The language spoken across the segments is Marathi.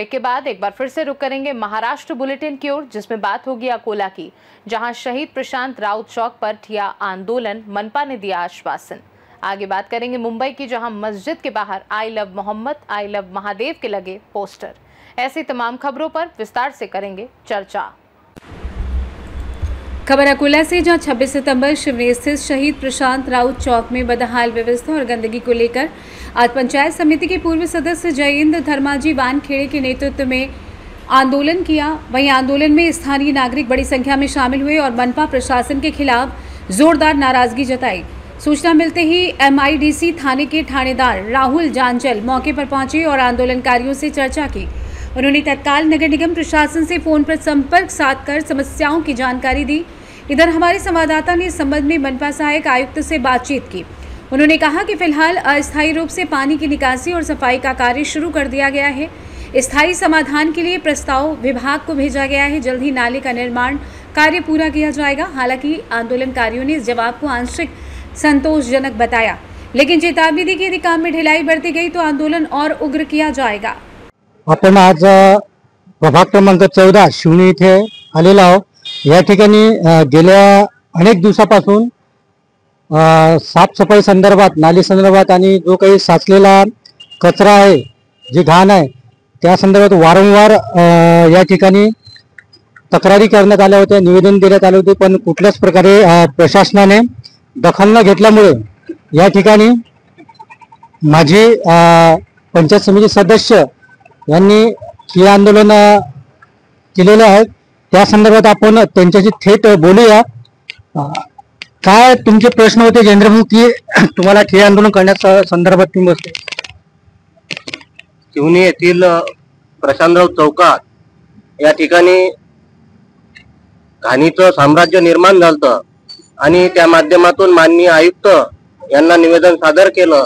ब्रेक के बाद एक बार फिर से रुक करेंगे महाराष्ट्र बुलेटिन की ओर, जिसमें बात होगी अकोला की, जहां शहीद प्रशांत राउत चौक पर किया आंदोलन, मनपा ने दिया आश्वासन। आगे बात करेंगे मुंबई की, जहां मस्जिद के बाहर I love Mohammed, I love Mahadev के लगे पोस्टर। ऐसी तमाम खबरों पर विस्तार से करेंगे चर्चा। खबर अकोला से, जहां 26 सितंबर शिवनी स्थित शहीद प्रशांत राउत चौक में बदहाल व्यवस्था और गंदगी को लेकर आज पंचायत समिति के पूर्व सदस्य जयेंद्र धर्माजी वानखेड़े के नेतृत्व में आंदोलन किया। वहीं आंदोलन में स्थानीय नागरिक बड़ी संख्या में शामिल हुए और मनपा प्रशासन के खिलाफ जोरदार नाराजगी जताई। सूचना मिलते ही MIDC थाने के थानेदार राहुल जानचल मौके पर पहुंचे और आंदोलनकारियों से चर्चा की। उन्होंने तत्काल नगर निगम प्रशासन से फोन पर संपर्क साधकर समस्याओं की जानकारी दी। इधर हमारे संवाददाता ने इस संबंध में मनपा सहायक आयुक्त से बातचीत की। उन्होंने कहा कि फिलहाल अस्थायी रूप से पानी की निकासी और सफाई का कार्य शुरू कर दिया गया है। स्थायी समाधान के लिए प्रस्ताव विभाग को भेजा गया है। जल्द ही नाले का निर्माण कार्य पूरा किया जाएगा। हालांकि आंदोलनकारियों ने इस जवाब को आंशिक संतोषजनक बताया, लेकिन चेतावनी दी कि यदि काम में ढिलाई बरती गई तो आंदोलन और उग्र किया जाएगा। आपण आज प्रभाग क्रमांक 14 शिवनी इथे आलेलो आहोत। या ठिकाणी गेल्या अनेक दिवसापासून साफसफाई संदर्भात, नाली संदर्भात आणि जो काही साचलेला कचरा आहे, जी घाण आहे, त्या संदर्भात वारंवार या ठिकाणी तक्रारी करण्यात आल्या होत्या, निवेदन देण्यात आले होते, पण कुठल्याच प्रकारे प्रशासनाने दखल न घेतल्यामुळे या ठिकाणी माझे पंचायत समिती सदस्य यांनी हे आंदोलन केलेले आहे। त्या संदर्भात आपण त्यांच्याशी थेट बोलूया। काय तुमचे प्रश्न होते जयेंद्र भाऊ, की तुम्हाला ठिय्या आंदोलन करण्याच्या संदर्भात तुम्ही बसले? शिवनी येथील प्रशांतराव चौकात या ठिकाणी घाणीचं साम्राज्य निर्माण झालं आणि त्या माध्यमातून माननीय आयुक्त यांना निवेदन सादर केलं।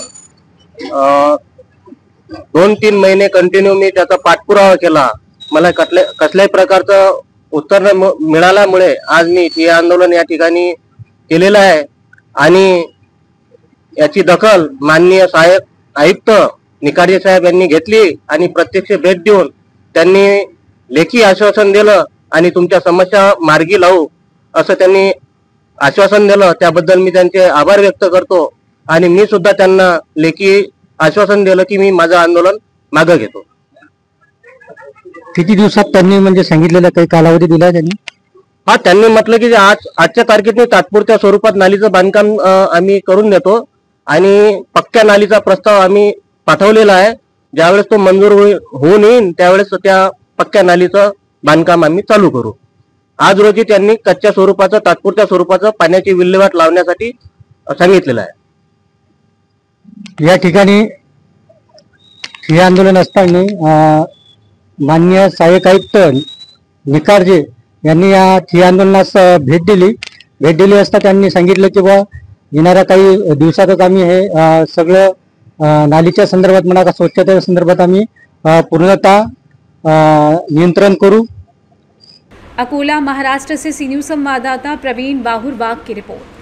2-3 महिने कंटिन्यू मी त्याचा पाठपुरावा केला। मला कसल्याही प्रकारचं उत्तर मिळाल्यामुळे आज मी हे आंदोलन या ठिकाणी केलेलं आहे आणि याची दखल माननीय सहाय्यक आयुक्त निकाडे साहेब यांनी घेतली आणि प्रत्यक्ष भेट देऊन त्यांनी लेखी आश्वासन दिलं आणि तुमच्या समस्या मार्गी लावू असं त्यांनी आश्वासन दिलं। त्याबद्दल मी त्यांचे आभार व्यक्त करतो आणि मी सुद्धा त्यांना लेखी आश्वासन दिलं की मी माझं आंदोलन मागे घेतो। किती दिवसात त्यांनी म्हणजे सांगितलेला काही कालावधी दिला त्यांनी? हा, त्यांनी म्हटलं की आजच्या तारखेत तात्पुरत्या स्वरूपात नालीचं बांधकाम आम्ही करून देतो आणि पक्क्या नालीचा प्रस्ताव आम्ही पाठवलेला आहे। ज्यावेळेस तो मंजूर होऊन येईल त्यावेळेस त्या पक्क्या नालीचं बांधकाम आम्ही चालू करू। आज रोजी त्यांनी कच्च्या स्वरूपाचं, तात्पुरत्या स्वरूपाचं पाण्याची विल्हेवाट लावण्यासाठी सांगितलेलं आहे। या ठिकाणी हे आंदोलन असताना माननीय सहाय्यक आयुक्त निकाडजे यांनी या ठिय्या आंदोलनास भेट दिली असता त्यांनी सांगितलं की बा येणाऱ्या काही दिवसातच आम्ही हे सगळं नालीच्या संदर्भात म्हणा का स्वच्छतेच्या संदर्भात आम्ही पूर्णतः नियंत्रण करू। अकोला महाराष्ट्र से सी न्यूज संवाददाता प्रवीण बाहुरबाग की रिपोर्ट।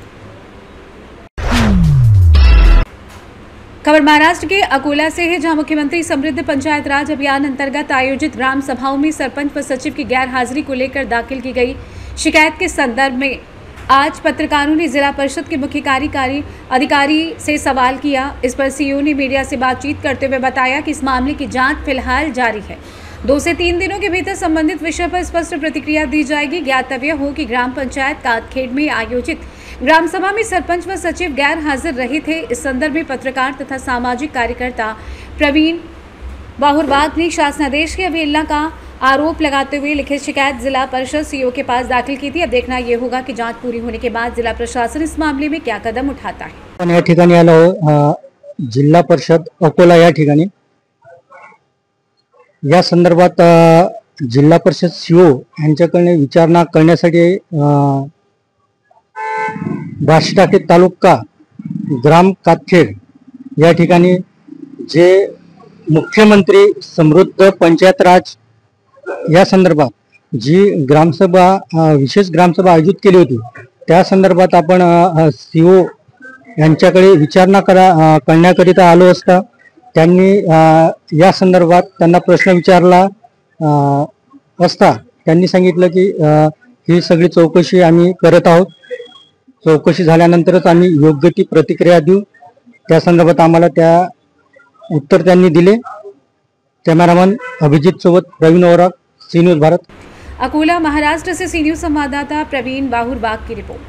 खबर महाराष्ट्र के अकोला से है, जहां मुख्यमंत्री समृद्ध पंचायत राज अभियान अंतर्गत आयोजित ग्राम सभाओं में सरपंच व सचिव की गैर हाजिरी को लेकर दाखिल की गई शिकायत के संदर्भ में आज पत्रकारों ने जिला परिषद के मुख्य कार्यकारी अधिकारी से सवाल किया। इस पर सीईओ ने मीडिया से बातचीत करते हुए बताया कि इस मामले की जांच फिलहाल जारी है। 2 से 3 दिनों के भीतर संबंधित विषय पर स्पष्ट प्रतिक्रिया दी जाएगी। ज्ञातव्य हो कि ग्राम पंचायत कातखेड़ में आयोजित ग्राम सभा में सरपंच व सचिव गैर हाजिर रहे थे। इस संदर्भ में पत्रकार तथा सामाजिक कार्यकर्ता प्रवीण बाहुरबाग ने शासनादेश की अवहेलना का आरोप लगाते हुए लिखित शिकायत जिला परिषद सीईओ के पास दाखिल की थी। अब देखना यह होगा कि जांच पूरी होने के बाद जिला प्रशासन इस मामले में क्या कदम उठाता है। या ठिकाणी आलो जिल्हा परिषद अकोला या ठिकाणी या संदर्भात जिल्हा परिषद सीईओ यांच्याकडे विचारणा करण्यासाठी बार्शी तालुका ग्राम कातखेड या ठिकाणी जे मुख्यमंत्री समृद्ध पंचायत राज या संदर्भात जी ग्रामसभा विशेष ग्रामसभा आयोजित केली होती त्या संदर्भात आपण सीईओ यांच्याकडे विचारणा करण्याकरिता आलो असता त्यांनी या संदर्भात त्यांना प्रश्न विचारला असता त्यांनी सांगितलं की ही सगळी चौकशी आम्ही करत आहोत. चौकशी झाल्यानंतरच आम्ही योग्य ती प्रतिक्रिया देऊ. त्या संदर्भात आम्हाला त्या उत्तर त्यांनी दिले. कॅमेरामन अभिजित सोबत प्रवीण ओराक, सी न्यूज भारत. अकोला महाराष्ट्र से सी न्यूज संवाददाता प्रवीण बाहुरबाग की रिपोर्ट.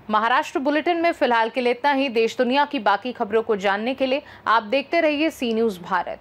महाराष्ट्र बुलेटिन में फिलहाल के लिए इतना ही. देश दुनिया की बाकी खबरों को जानने के लिए आप देखते रहिए सी न्यूज भारत.